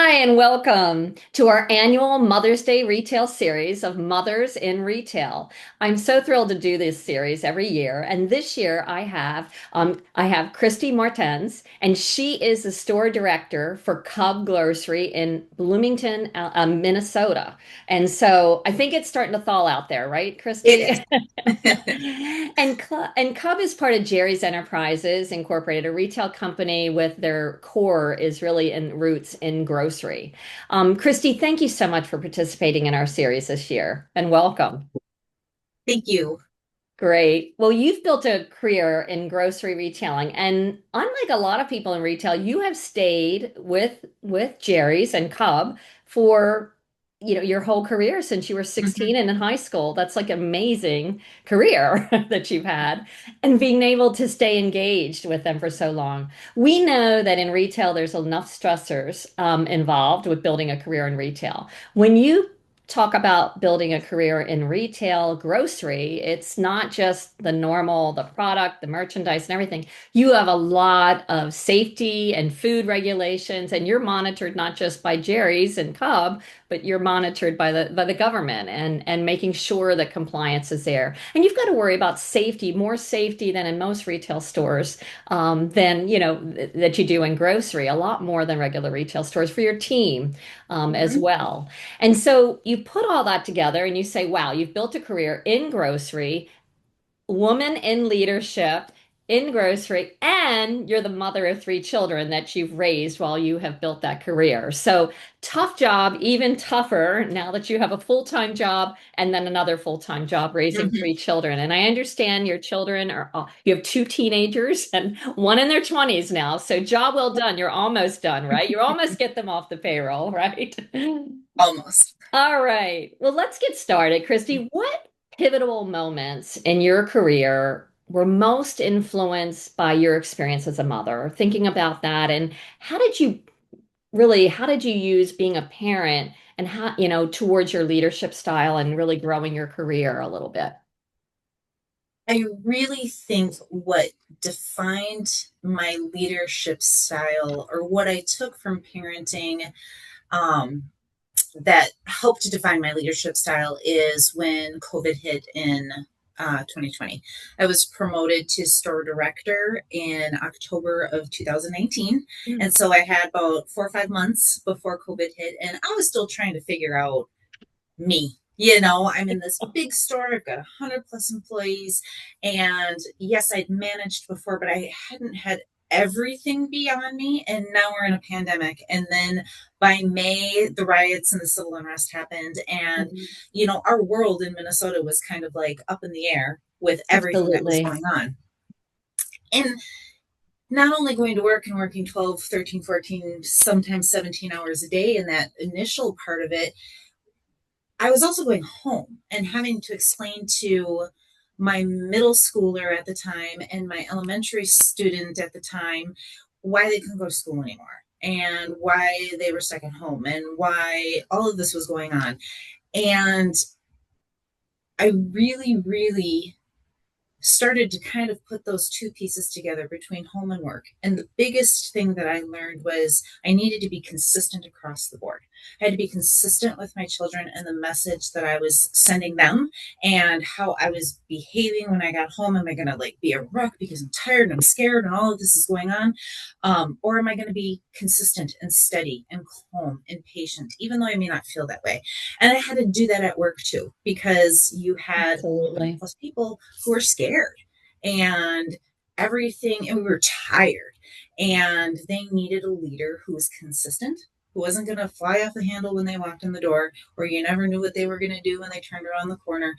Hi, and welcome to our annual Mother's Day retail series of Mothers in Retail. I'm so thrilled to do this series every year, and this year I have Kristie Martens, and she is the store director for Cub Grocery in Bloomington, Minnesota. And so I think it's starting to thaw out there, right, It is. Kristie? And Cub is part of Jerry's Enterprises Incorporated, a retail company with their core is really in roots in grocery. Kristie, thank you so much for participating in our series this year, and welcome. Thank you. Great. Well, you've built a career in grocery retailing, and unlike a lot of people in retail, you have stayed with Jerry's and Cub for your whole career since you were Mhm. 16 and in high school. That's like amazing career that you've had, and being able to stay engaged with them for so long. We know that in retail, there's enough stressors involved with building a career in retail. When you talk about building a career in retail grocery, it's not just the normal, the product, the merchandise, and everything. You have a lot of safety and food regulations, and you're monitored not just by Jerry's and Cub, but you're monitored by the government and making sure that compliance is there. And you've got to worry about safety, more safety than in most retail stores, than that you do in grocery, a lot more than regular retail stores for your team as Mhm. well. And so you put all that together and you say, wow, you've built a career in grocery, woman in leadership in grocery, and you're the mother of three children that you've raised while you have built that career. So tough job, even tougher now that you have a full-time job and then another full-time job raising Mhm. three children. And I understand your children are, you have two teenagers and one in their 20s now. So job well done. You're almost done, right? You almost get them off the payroll, right? Almost. All right. Well, let's get started. Kristie, what pivotal moments in your career were most influenced by your experience as a mother? Thinking about that, and how did you use being a parent and towards your leadership style and really growing your career a little bit? I really think what defined my leadership style or what I took from parenting um, that helped to define my leadership style is when COVID hit in 2020. I was promoted to store director in October of 2019. Mm. And so I had about 4 or 5 months before COVID hit, and I was still trying to figure out me. I'm in this big store. I've got 100 plus employees. And yes, I'd managed before, but I hadn't had everything beyond me. And now we're in a pandemic. And then by May, the riots and the civil unrest happened. And, Mhm. our world in Minnesota was kind of like up in the air with everything that was Absolutely. going on. And not only going to work and working 12, 13, 14, sometimes 17 hours a day in that initial part of it, I was also going home and having to explain to my middle schooler at the time and my elementary student at the time why they couldn't go to school anymore and why they were stuck at home and why all of this was going on. And I really, really started to kind of put those two pieces together between home and work. And the biggest thing that I learned was I needed to be consistent across the board. I had to be consistent with my children and the message that I was sending them and how I was behaving when I got home. Am I going to like be a wreck because I'm tired and I'm scared and all of this is going on? Or am I going to be consistent and steady and calm and patient, even though I may not feel that way? And I had to do that at work too, because you had 100 Absolutely. plus people who were scared and everything, and we were tired. And they needed a leader who was consistent, who wasn't going to fly off the handle when they walked in the door, or you never knew what they were going to do when they turned around the corner.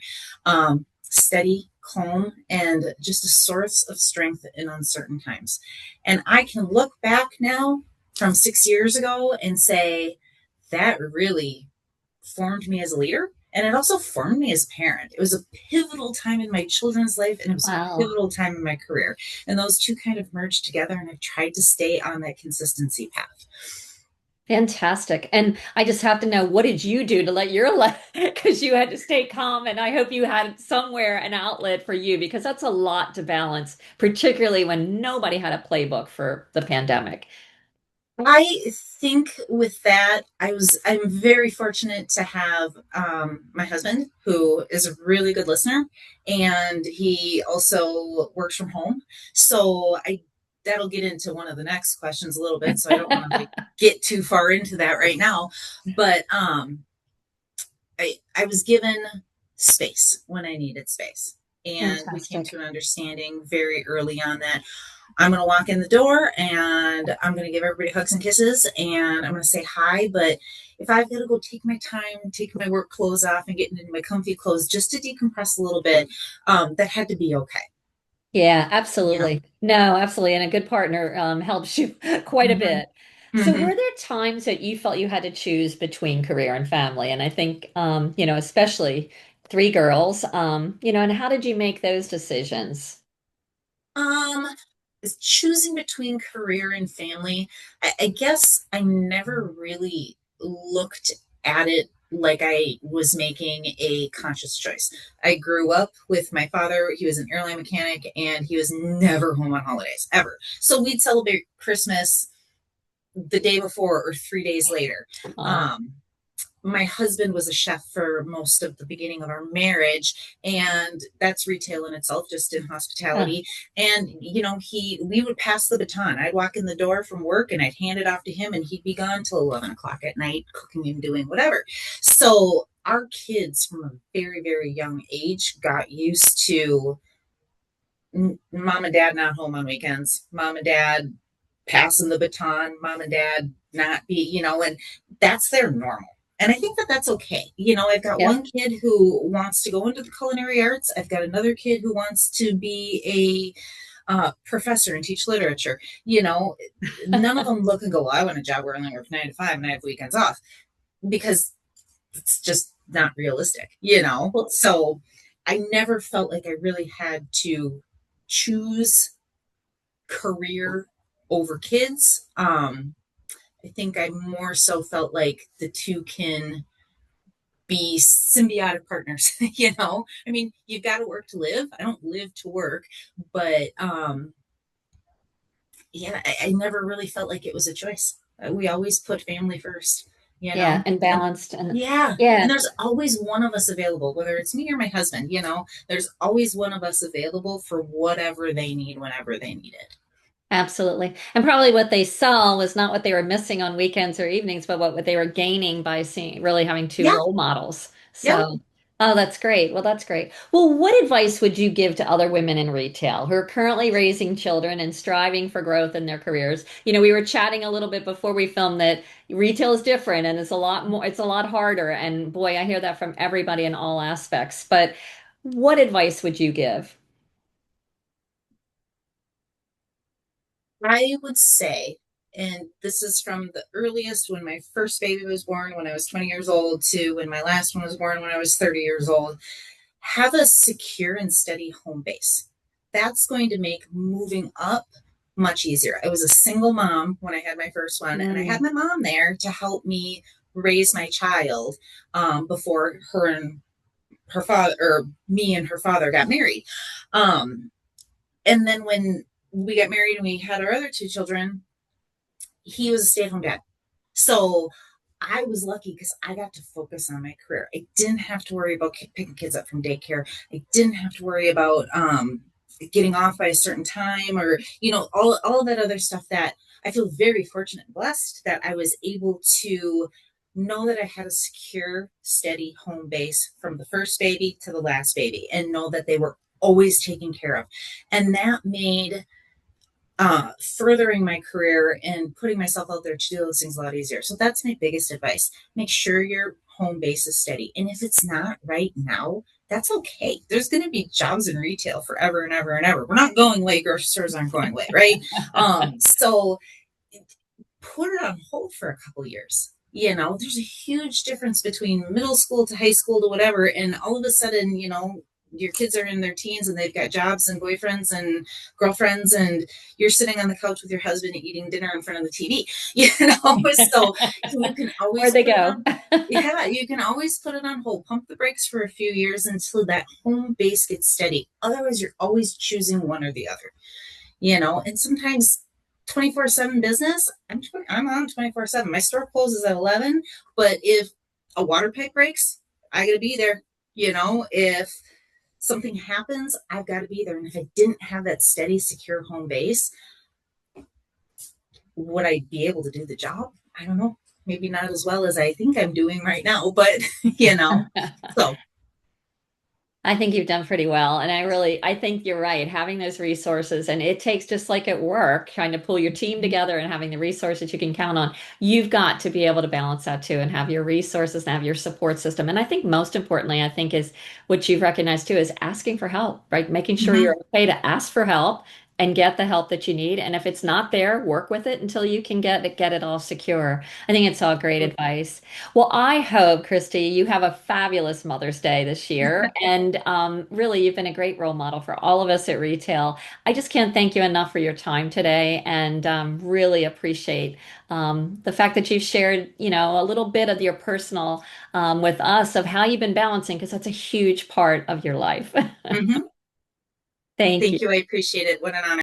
Steady, calm, and just a source of strength in uncertain times. And I can look back now from 6 years ago and say, that really formed me as a leader. And it also formed me as a parent. It was a pivotal time in my children's life and it was a Wow. pivotal time in my career. And those two kind of merged together. And I've tried to stay on that consistency path. Fantastic. And I just have to know, what did you do to let your life, because you had to stay calm, and I hope you had somewhere an outlet for you because that's a lot to balance, particularly when nobody had a playbook for the pandemic. I think with that, I'm very fortunate to have my husband who is a really good listener, and he also works from home. So I that'll get into one of the next questions a little bit. So I don't want to like get too far into that right now, but I was given space when I needed space. And we came to Fantastic. an understanding very early on that I'm going to walk in the door and I'm going to give everybody hugs and kisses and I'm going to say hi. But if I've got to go take my time, take my work clothes off and get into my comfy clothes just to decompress a little bit, that had to be okay. Yeah, You know? absolutely. No, absolutely. And a good partner helps you quite a Mm-hmm. bit. So Mm-hmm. were there times that you felt you had to choose between career and family? And I think, especially three girls, and how did you make those decisions? Um, is choosing between career and family. I guess I never really looked at it like I was making a conscious choice. I grew up with my father. He was an airline mechanic and he was never home on holidays, ever. So we'd celebrate Christmas the day before or 3 days later. Uh, Um, my husband was a chef for most of the beginning of our marriage, and that's retail in itself, just in uh, hospitality. And he we would pass the baton. I'd walk in the door from work and I'd hand it off to him, and he'd be gone till 11 o'clock at night cooking and doing whatever. So our kids from a very very young age got used to mom and dad not home on weekends, mom and dad passing the baton, mom and dad not be, and that's their normal. And I think that that's okay. I've got yep. one kid who wants to go into the culinary arts. I've got another kid who wants to be a professor and teach literature. None of them look and go, well, I want a job where I only work 9 to 5 and I have weekends off because it's just not realistic. Well, So I never felt like I really had to choose career over kids. I think I more so felt like the two can be symbiotic partners. I mean, you've got to work to live. I don't live to work, but yeah, I never really felt like it was a choice. We always put family first, you yeah, know? and And balanced and yeah, and yeah. there's always one of us available, whether it's me or my husband, there's always one of us available for whatever they need whenever they need it. Absolutely. And probably what they saw was not what they were missing on weekends or evenings, but what they were gaining by seeing really having two Yeah, role models. yeah. So, oh, that's great. Well, that's great. Well, what advice would you give to other women in retail who are currently raising children and striving for growth in their careers? We were chatting a little bit before we filmed that retail is different and it's a lot more, it's a lot harder. And boy, I hear that from everybody in all aspects. But what advice would you give? I would say, and this is from the earliest when my first baby was born when I was 20 years old to when my last one was born when I was 30 years old, have a secure and steady home base. That's going to make moving up much easier. I was a single mom when I had my first one, and I had Mm, my mom there to help me raise my child before her and her father, or me and her father, got married. Um, and then when we got married and we had our other two children, he was a stay-at-home dad. So I was lucky because I got to focus on my career. I didn't have to worry about picking kids up from daycare. I didn't have to worry about getting off by a certain time, or all of that other stuff. That I feel very fortunate and blessed that I was able to know that I had a secure, steady home base from the first baby to the last baby, and know that they were always taken care of. And that made furthering my career and putting myself out there to do those things a lot easier. So that's my biggest advice. Make sure your home base is steady. And if it's not right now, that's okay. There's going to be jobs in retail forever and ever and ever. We're not going away. Grocery stores aren't going away, right? So put it on hold for a couple years. There's a huge difference between middle school to high school to whatever, and all of a sudden, your kids are in their teens and they've got jobs and boyfriends and girlfriends, and you're sitting on the couch with your husband eating dinner in front of the TV. So you can where'd always they put it go? on. Yeah, you can always put it on hold. Pump the brakes for a few years until that home base gets steady. Otherwise, you're always choosing one or the other. And sometimes 24/7 business, I'm on 24/7. My store closes at 11, but if a water pipe breaks, I got to be there. If something happens, I've got to be there. And if I didn't have that steady, secure home base, would I be able to do the job? I don't know. Maybe not as well as I think I'm doing right now, but so. I think you've done pretty well. And I think you're right. Having those resources, and it takes just like at work, trying to pull your team together and having the resources you can count on. You've got to be able to balance that too and have your resources and have your support system. And I think most importantly, I think is what you've recognized too is asking for help, right? Making sure Mm-hmm. you're okay to ask for help and get the help that you need. And if it's not there, work with it until you can get it all secure. I think it's all great advice. Well, I hope, Kristie, you have a fabulous Mother's Day this year. And really, you've been a great role model for all of us at retail. I just can't thank you enough for your time today and really appreciate the fact that you've shared, a little bit of your personal with us of how you've been balancing, because that's a huge part of your life. Mm-hmm. Thank you. Thank you. I appreciate it. What an honor.